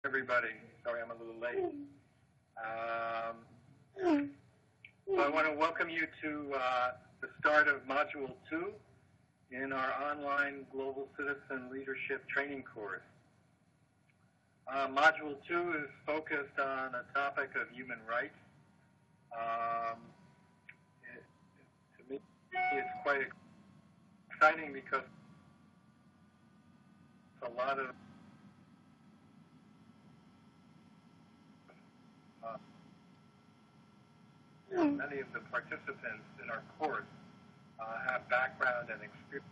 Everybody. Sorry, I'm a little late. So I want to welcome you to the start of Module 2 in our online Global Citizen Leadership Training course. Module 2 is focused on a topic of human rights. To me, it's quite exciting because a lot of many of the participants in our course have background and experience.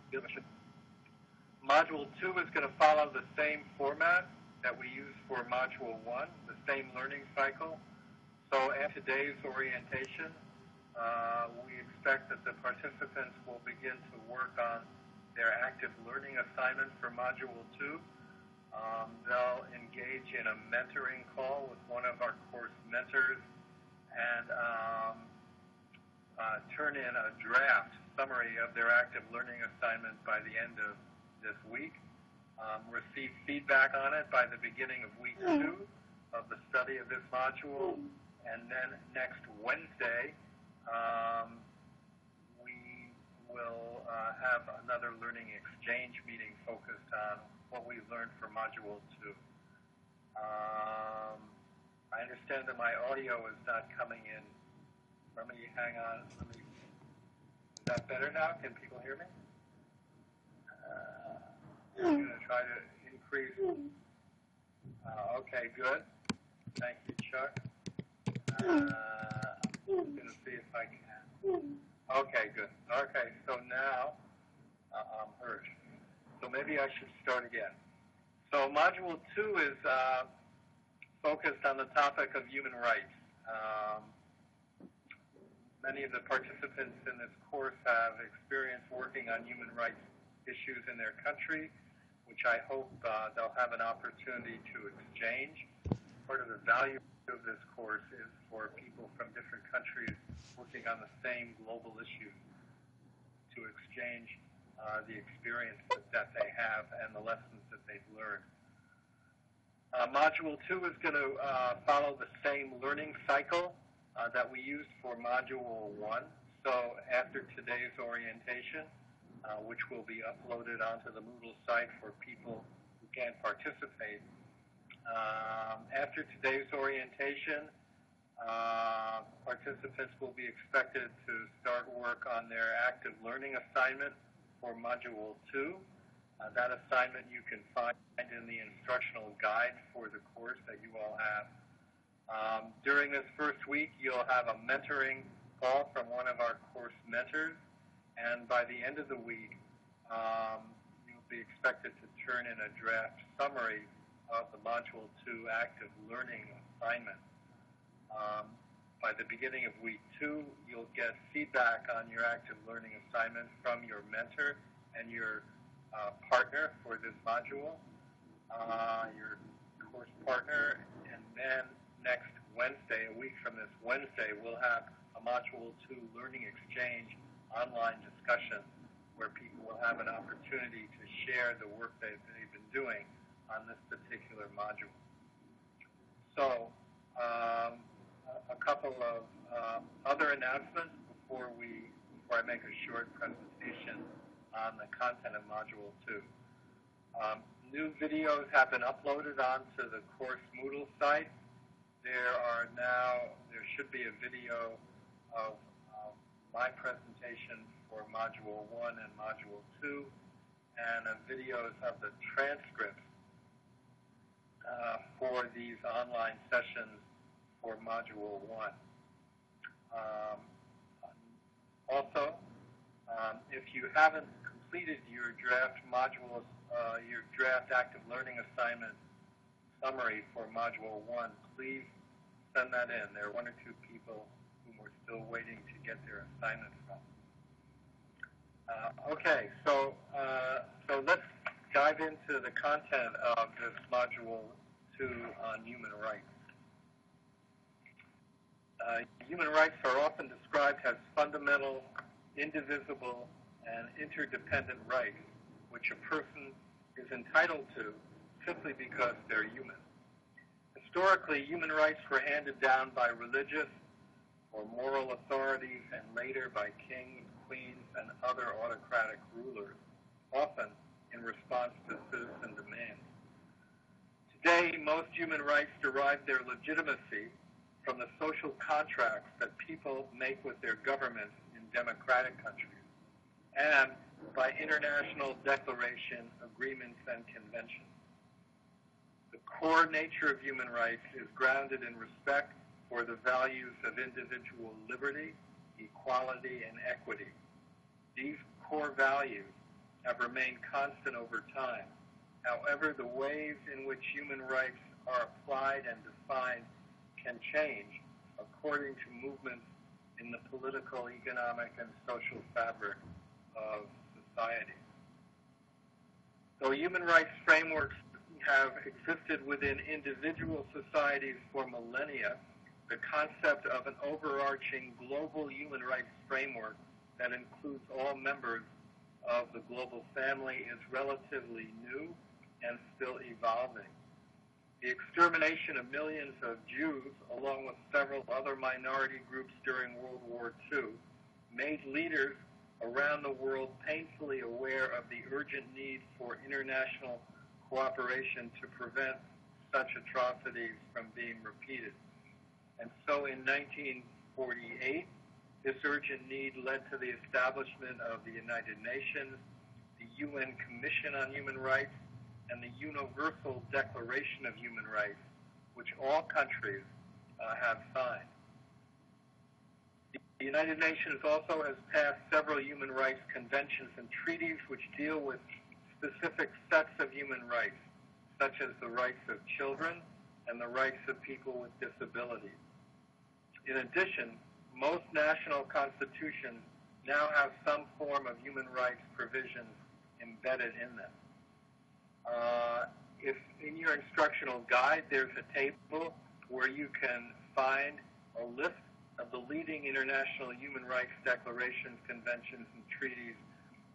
Module 2 is going to follow the same format that we use for Module 1, the same learning cycle. So at today's orientation, we expect that the participants will begin to work on their active learning assignment for Module 2. They'll engage in a mentoring call with one of our course mentors and turn in a draft summary of their active learning assignment by the end of this week. Receive feedback on it by the beginning of week 2 of the study of this module. And then next Wednesday, we will have another learning exchange meeting focused on what we've learned for Module 2. I understand that my audio is not coming in. Let me hang on. Is that better now? Can people hear me? I'm going to try to increase. Okay, good. Thank you, Chuck. I'm going to see if I can. Okay, good. Okay, so now I'm heard. So maybe I should start again. So Module 2 is focused on the topic of human rights. Many of the participants in this course have experience working on human rights issues in their country, which I hope they'll have an opportunity to exchange. Part of the value of this course is for people from different countries working on the same global issues to exchange the experience that they have and the lessons that they've learned. Module 2 is going to follow the same learning cycle that we used for Module 1. So after today's orientation, which will be uploaded onto the Moodle site for people who can't participate, after today's orientation, participants will be expected to start work on their active learning assignment for Module 2. That assignment you can find in the instructional guide for the course that you all have. During this first week, you'll have a mentoring call from one of our course mentors, and by the end of the week, you'll be expected to turn in a draft summary of the Module 2 active learning assignment. By the beginning of week 2, you'll get feedback on your active learning assignment from your mentor and your partner for this module, your course partner, and then next Wednesday, a week from this Wednesday, we'll have a Module 2 learning exchange online discussion where people will have an opportunity to share the work that they've been doing on this particular module. So, a couple of other announcements before I make a short presentation on the content of Module 2. New videos have been uploaded onto the course Moodle site. There should be a video of my presentation for Module 1 and Module 2, and videos of the transcripts for these online sessions for Module 1. Also, if you haven't completed your draft your draft active learning assignment summary for Module 1, please send that in. There are 1 or 2 people whom we're still waiting to get their assignment from. Okay, so let's dive into the content of this Module 2 on human rights. Human rights are often described as fundamental, indivisible, and interdependent rights, which a person is entitled to simply because they're human. Historically, human rights were handed down by religious or moral authorities and later by kings, queens, and other autocratic rulers, often in response to citizen demands. Today, most human rights derive their legitimacy from the social contracts that people make with their governments in democratic countries and by international declaration, agreements, and conventions. The core nature of human rights is grounded in respect for the values of individual liberty, equality, and equity. These core values have remained constant over time. However, the ways in which human rights are applied and defined can change according to movements in the political, economic, and social fabric of society. Though human rights frameworks have existed within individual societies for millennia, the concept of an overarching global human rights framework that includes all members of the global family is relatively new and still evolving. The extermination of millions of Jews, along with several other minority groups during World War II, made leaders around the world painfully aware of the urgent need for international cooperation to prevent such atrocities from being repeated. And so in 1948, this urgent need led to the establishment of the United Nations, the UN Commission on Human Rights, and the Universal Declaration of Human Rights, which all countries have signed. The United Nations also has passed several human rights conventions and treaties which deal with specific sets of human rights, such as the rights of children and the rights of people with disabilities. In addition, most national constitutions now have some form of human rights provisions embedded in them. If in your instructional guide there's a table where you can find a list of the leading international human rights declarations, conventions, and treaties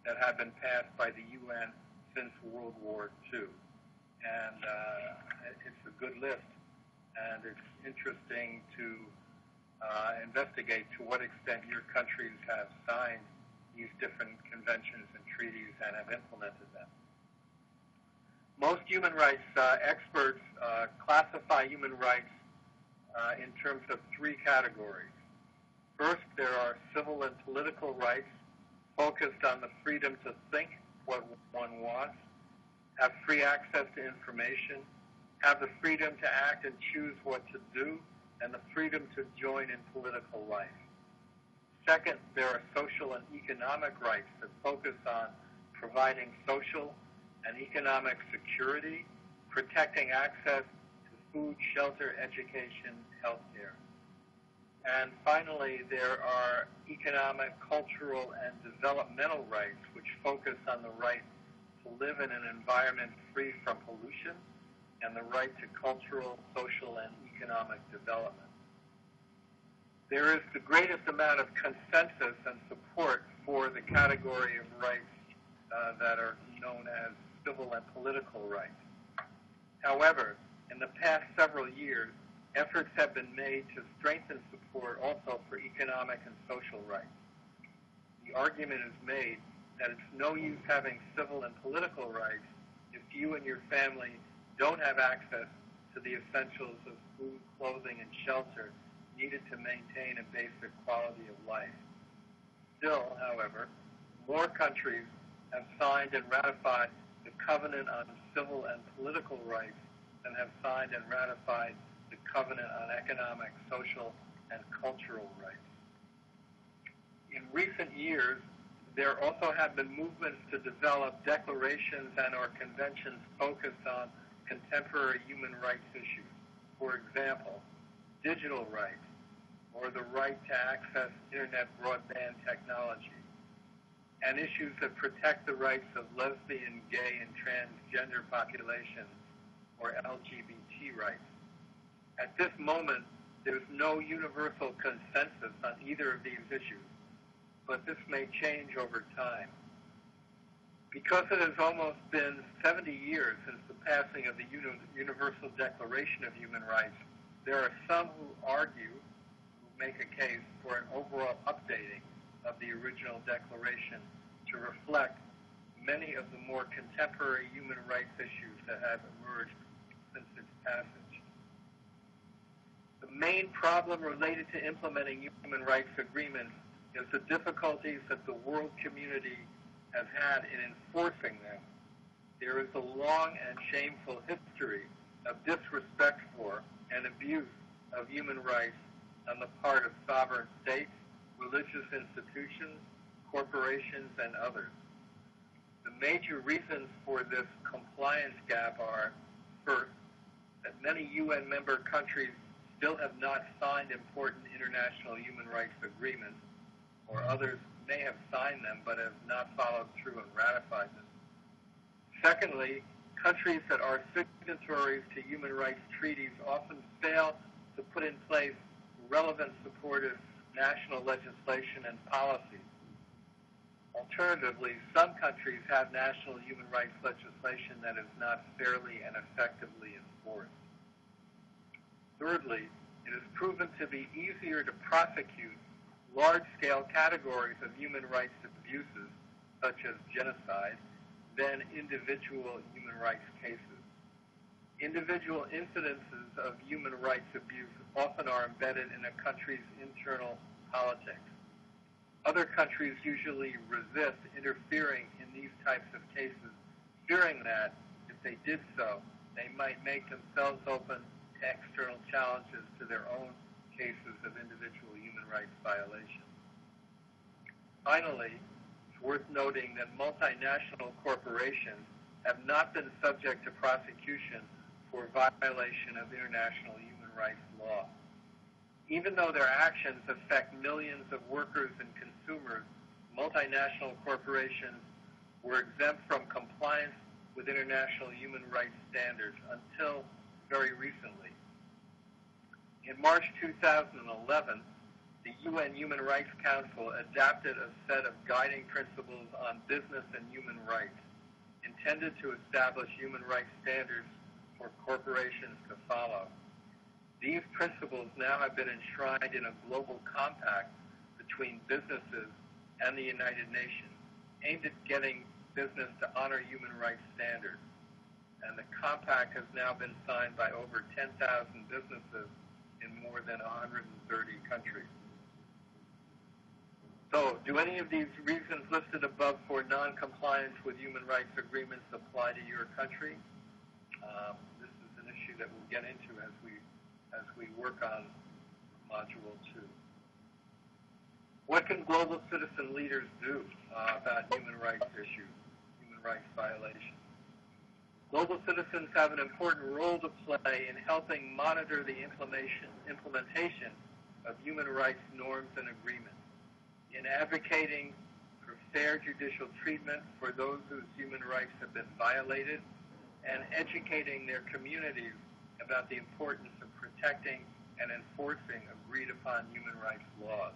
that have been passed by the UN since World War II. And it's a good list, and it's interesting to investigate to what extent your countries have signed these different conventions and treaties and have implemented them. Most human rights experts classify human rights in terms of three categories. First, there are civil and political rights focused on the freedom to think what one wants, have free access to information, have the freedom to act and choose what to do, and the freedom to join in political life. Second, there are social and economic rights that focus on providing social and economic security, protecting access to food, shelter, education, healthcare. And finally, there are economic, cultural, and developmental rights which focus on the right to live in an environment free from pollution and the right to cultural, social, and economic development. There is the greatest amount of consensus and support for the category of rights that are known as civil and political rights. However, in the past several years, efforts have been made to strengthen support also for economic and social rights. The argument is made that it's no use having civil and political rights if you and your family don't have access to the essentials of food, clothing, and shelter needed to maintain a basic quality of life. Still, however, more countries have signed and ratified the Covenant on Civil and Political Rights than have signed and ratified the Covenant on Economic, Social, and Cultural Rights. In recent years, there also have been movements to develop declarations and or conventions focused on contemporary human rights issues. For example, digital rights, or the right to access internet broadband technology, and issues that protect the rights of lesbian, gay, and transgender populations, or LGBT rights. At this moment, there's no universal consensus on either of these issues, but this may change over time. Because it has almost been 70 years since the passing of the Universal Declaration of Human Rights, there are some who argue, who make a case for an overall updating of the original declaration to reflect many of the more contemporary human rights issues that have emerged since its passage. The main problem related to implementing human rights agreements is the difficulties that the world community has had in enforcing them. There is a long and shameful history of disrespect for and abuse of human rights on the part of sovereign states, religious institutions, corporations, and others. The major reasons for this compliance gap are, first, that many UN member countries still have not signed important international human rights agreements, or others may have signed them but have not followed through and ratified them. Secondly, countries that are signatories to human rights treaties often fail to put in place relevant supportive national legislation and policies. Alternatively, some countries have national human rights legislation that is not fairly and effectively enforced. Thirdly, it is proven to be easier to prosecute large-scale categories of human rights abuses, such as genocide, than individual human rights cases. Individual incidences of human rights abuse often are embedded in a country's internal politics. Other countries usually resist interfering in these types of cases, fearing that, if they did so, they might make themselves open to external challenges to their own cases of individual human rights violations. Finally, it's worth noting that multinational corporations have not been subject to prosecution for violation of international human rights law. Even though their actions affect millions of workers and consumers, multinational corporations were exempt from compliance with international human rights standards until very recently. In March 2011, the UN Human Rights Council adopted a set of guiding principles on business and human rights, intended to establish human rights standards for corporations to follow. These principles now have been enshrined in a global compact between businesses and the United Nations, aimed at getting business to honor human rights standards. And the compact has now been signed by over 10,000 businesses in more than 130 countries. So, do any of these reasons listed above for non-compliance with human rights agreements apply to your country? This is an issue that we'll get into as we work on Module 2. What can global citizen leaders do about human rights issues, human rights violations? Global citizens have an important role to play in helping monitor the implementation of human rights norms and agreements, in advocating for fair judicial treatment for those whose human rights have been violated, and educating their communities about the importance of protecting and enforcing agreed-upon human rights laws.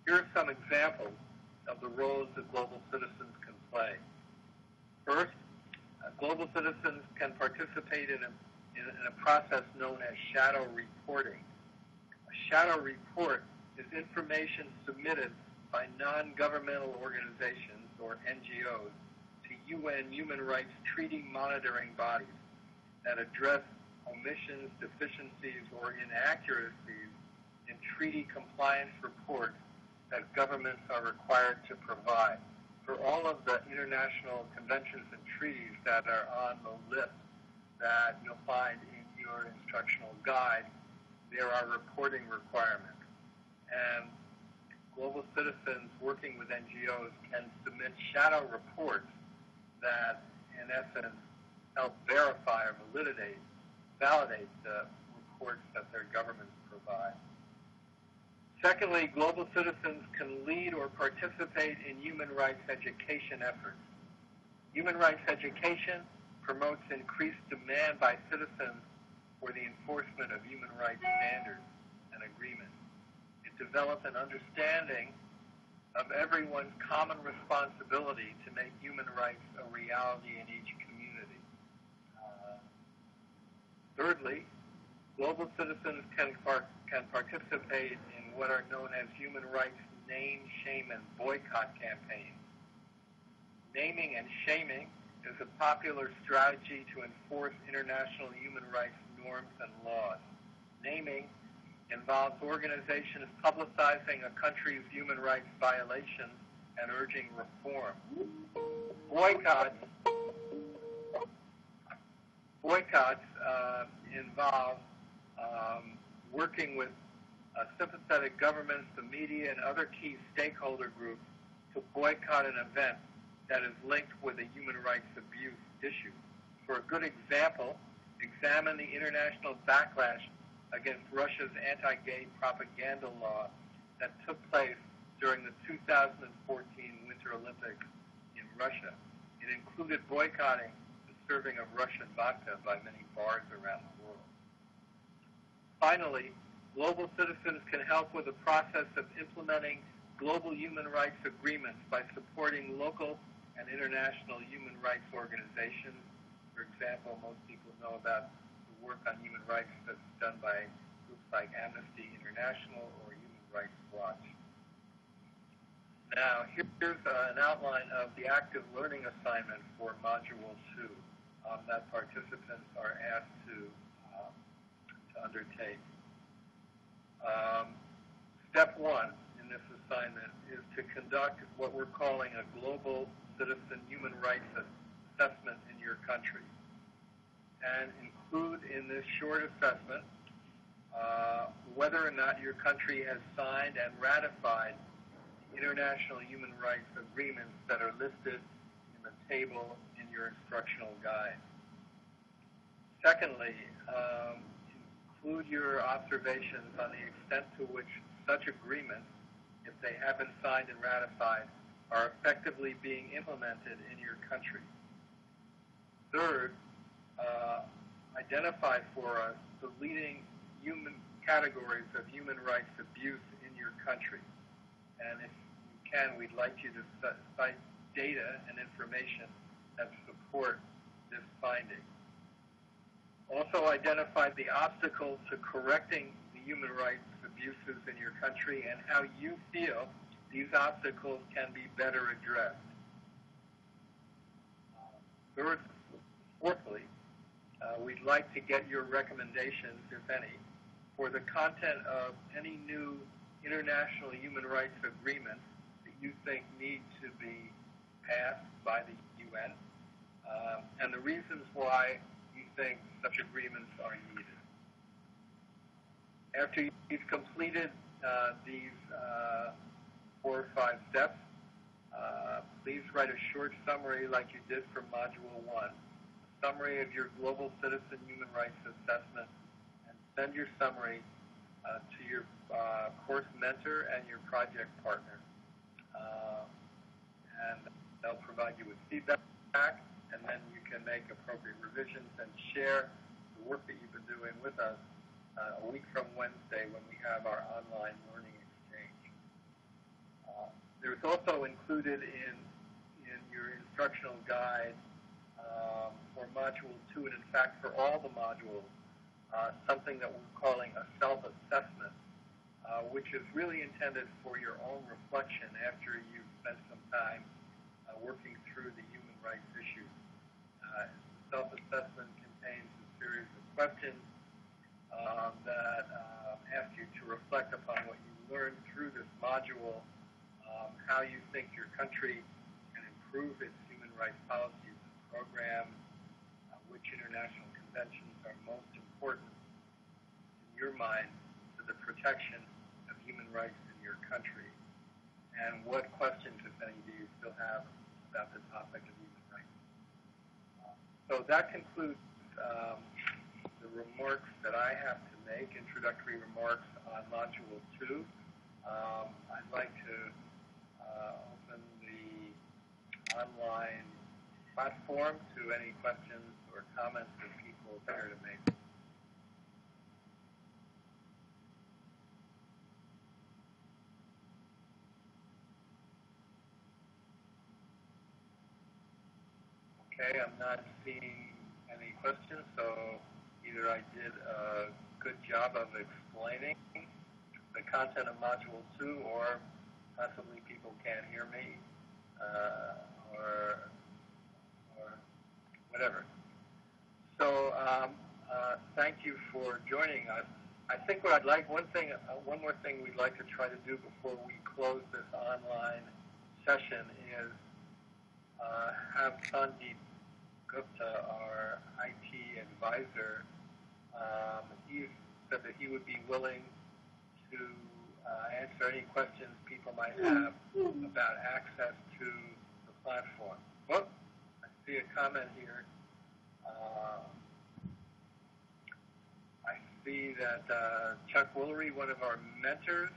Here are some examples of the roles that global citizens can play. First, global citizens can participate in a process known as shadow reporting. A shadow report is information submitted by non-governmental organizations, or NGOs, to UN human rights treaty monitoring bodies that address omissions, deficiencies, or inaccuracies in treaty compliance reports that governments are required to provide. For all of the international conventions and treaties that are on the list that you'll find in your instructional guide, there are reporting requirements. And global citizens working with NGOs can submit shadow reports that, in essence, help verify or validate the reports that their governments provide. Secondly, global citizens can lead or participate in human rights education efforts. Human rights education promotes increased demand by citizens for the enforcement of human rights standards and agreements. It develops an understanding of everyone's common responsibility to make human rights a reality in each community. Thirdly, global citizens can participate in what are known as human rights name, shame, and boycott campaigns. Naming and shaming is a popular strategy to enforce international human rights norms and laws. Naming involves organizations publicizing a country's human rights violations and urging reform. Boycotts involve working with sympathetic governments, the media, and other key stakeholder groups to boycott an event that is linked with a human rights abuse issue. For a good example, examine the international backlash against Russia's anti-gay propaganda law that took place during the 2014 Winter Olympics in Russia. It included boycotting the serving of Russian vodka by many bars around the world. Finally, global citizens can help with the process of implementing global human rights agreements by supporting local and international human rights organizations. For example, most people know about the work on human rights that's done by groups like Amnesty International or Human Rights Watch. Now, here's an outline of the active learning assignment for Module 2 that participants are asked to undertake. Step 1 in this assignment is to conduct what we're calling a global citizen human rights assessment in your country, and include in this short assessment whether or not your country has signed and ratified the international human rights agreements that are listed in the table in your instructional guide. Secondly, include your observations on the extent to which such agreements, if they have been signed and ratified, are effectively being implemented in your country. Third, identify for us the leading human categories of human rights abuse in your country. And if you can, we'd like you to cite data and information that support this finding. Also identify the obstacles to correcting the human rights abuses in your country and how you feel these obstacles can be better addressed. Fourthly, we'd like to get your recommendations, if any, for the content of any new international human rights agreements that you think need to be passed by the UN, and the reasons why you think such agreements are needed. After you've completed these 4 or 5 steps, please write a short summary like you did for Module 1, a summary of your Global Citizen Human Rights Assessment, and send your summary to your course mentor and your project partner. And they'll provide you with feedback, and then you can make appropriate revisions and share the work that you've been doing with us a week from Wednesday when we have our online learning exchange. There's also included in your instructional guide for Module 2, and in fact for all the modules, something that we're calling a self-assessment, which is really intended for your own reflection after you've spent some time working through the human rights issues. The self-assessment contains a series of questions that ask you to reflect upon what you learned through this module, how you think your country can improve its human rights policies and programs, which international conventions are most important in your mind to the protection of human rights in your country, and what questions, if any, do you still have about the topic of human rights. So that concludes the remarks that I have to make, introductory remarks on Module 2. I'd like to open the online platform to any questions or comments that people care to make. Okay, I'm not seeing any questions, so either I did a good job of explaining the content of Module 2, or possibly people can't hear me, or whatever. So thank you for joining us. I think what I'd like, one more thing we'd like to try to do before we close this online session is have Sandeep Gupta, our IT advisor, he said that he would be willing to answer any questions people might have about access to the platform. Well, I see a comment here. I see that Chuck Woolery, one of our mentors,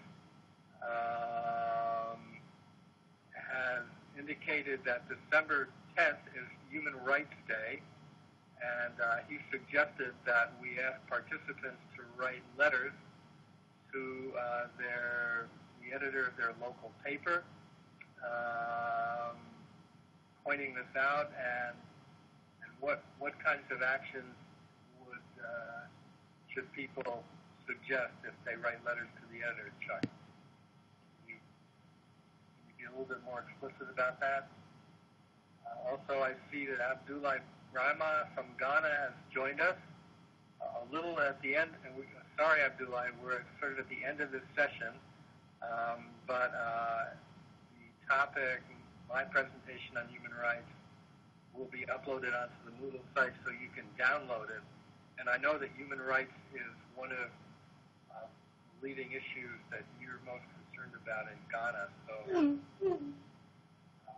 has indicated that December 10th is Human Rights Day, and he suggested that we ask participants to write letters to the editor of their local paper, pointing this out, and what kinds of actions should people suggest if they write letters to the editor, Chuck? Can you be a little bit more explicit about that? Also, I see that Abdullah Rama from Ghana has joined us a little at the end. And sorry, Abdullah, we're sort of at the end of this session, but the topic, my presentation on human rights, will be uploaded onto the Moodle site so you can download it. And I know that human rights is one of the leading issues that you're most concerned about in Ghana, so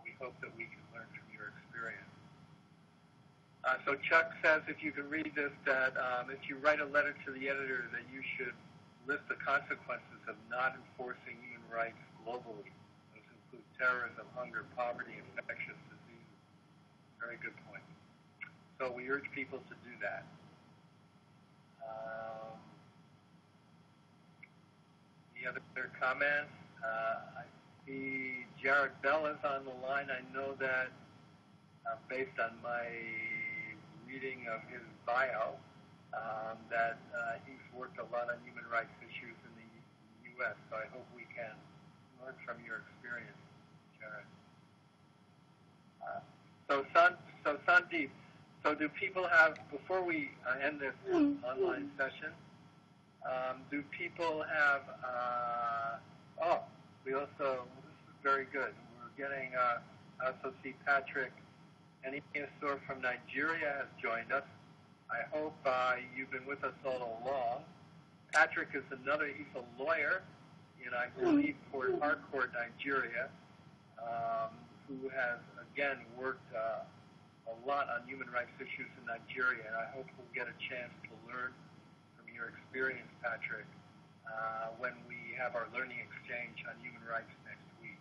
we hope that we can learn from your experience. So Chuck says, if you can read this, that if you write a letter to the editor, that you should list the consequences of not enforcing human rights globally. Those include terrorism, hunger, poverty, infectious diseases. Very good point. So we urge people to do that. Any other comments? I see Jared Bell is on the line. I know that based on my reading of his bio, that he's worked a lot on human rights issues in the U.S., so I hope we can learn from your experience, Jared. So Sandeep, so do people have, before we end this online session, do people have, we also, this is very good. We're getting, I also see Patrick Eniasor from Nigeria has joined us. I hope you've been with us all along. Patrick is he's a lawyer in, I believe, Port Harcourt, Nigeria, who has, again, worked a lot on human rights issues in Nigeria, and I hope we'll get a chance to learn from your experience, Patrick, when we have our learning exchange on human rights next week.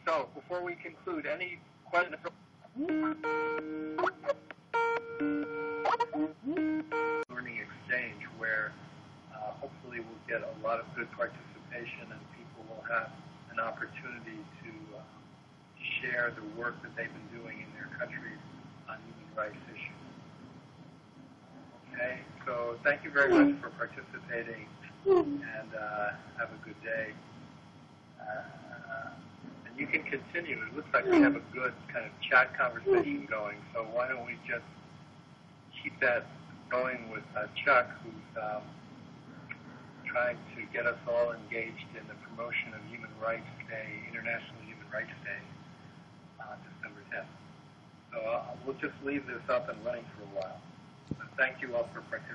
So before we conclude, any questions? Learning exchange where hopefully we'll get a lot of good participation and people will have an opportunity to share the work that they've been doing in their countries on human rights issues. Okay, so thank you very much for participating and have a good day. And you can continue. It looks like we have a good kind of chat conversation going, so why don't we just keep that going with Chuck, who's trying to get us all engaged in the promotion of Human Rights Day, International Human Rights Day, on December 10th. So we'll just leave this up and running for a while. So thank you all for participating.